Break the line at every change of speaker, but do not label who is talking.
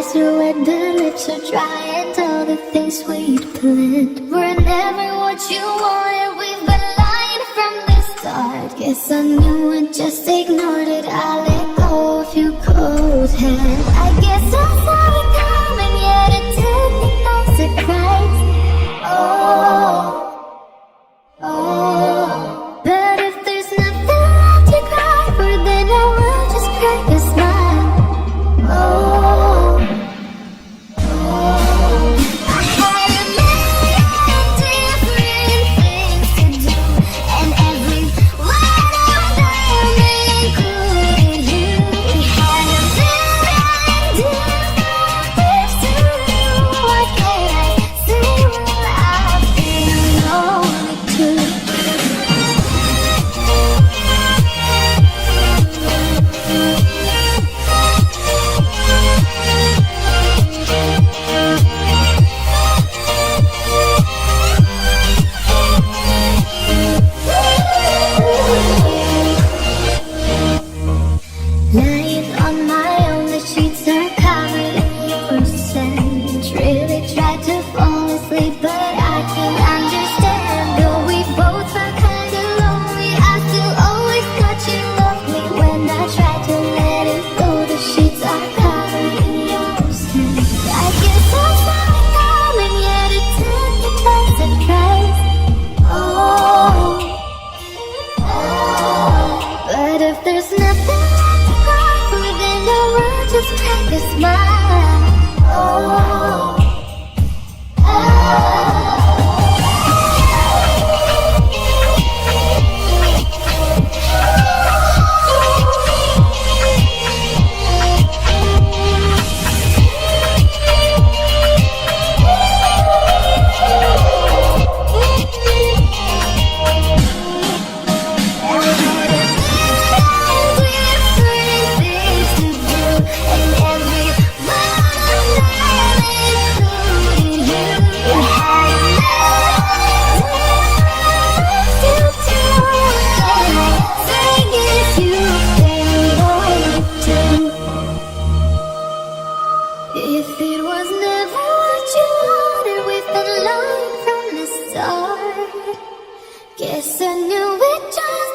eyes are wet, the lips are dry, and all the things we'd planned were never what you wanted. We've been lying from the start. Guess I knew and just ignored it. I let go of your cold hand. I guess I saw it coming, yet it took me by surprise. Oh, but if there's nothing left to cry for, then I will just crack a smile. I had a million different things to do, and every one of them included you. We had a million different things to do. What can I say when I've been lonely too? Lying on my own, the sheets are covered in your scent. Really tried to fall asleep, but I can't understand. Though we both are kinda lonely, I still always got you lonely. When I try to let it go, the sheets are covered in your scent. I guess I saw it coming, yet it took me by surprise. But if there's nothing left to cry for, then I will just crack a smile. If it was never what you wanted, we've been lying from the start. Guess I knew it just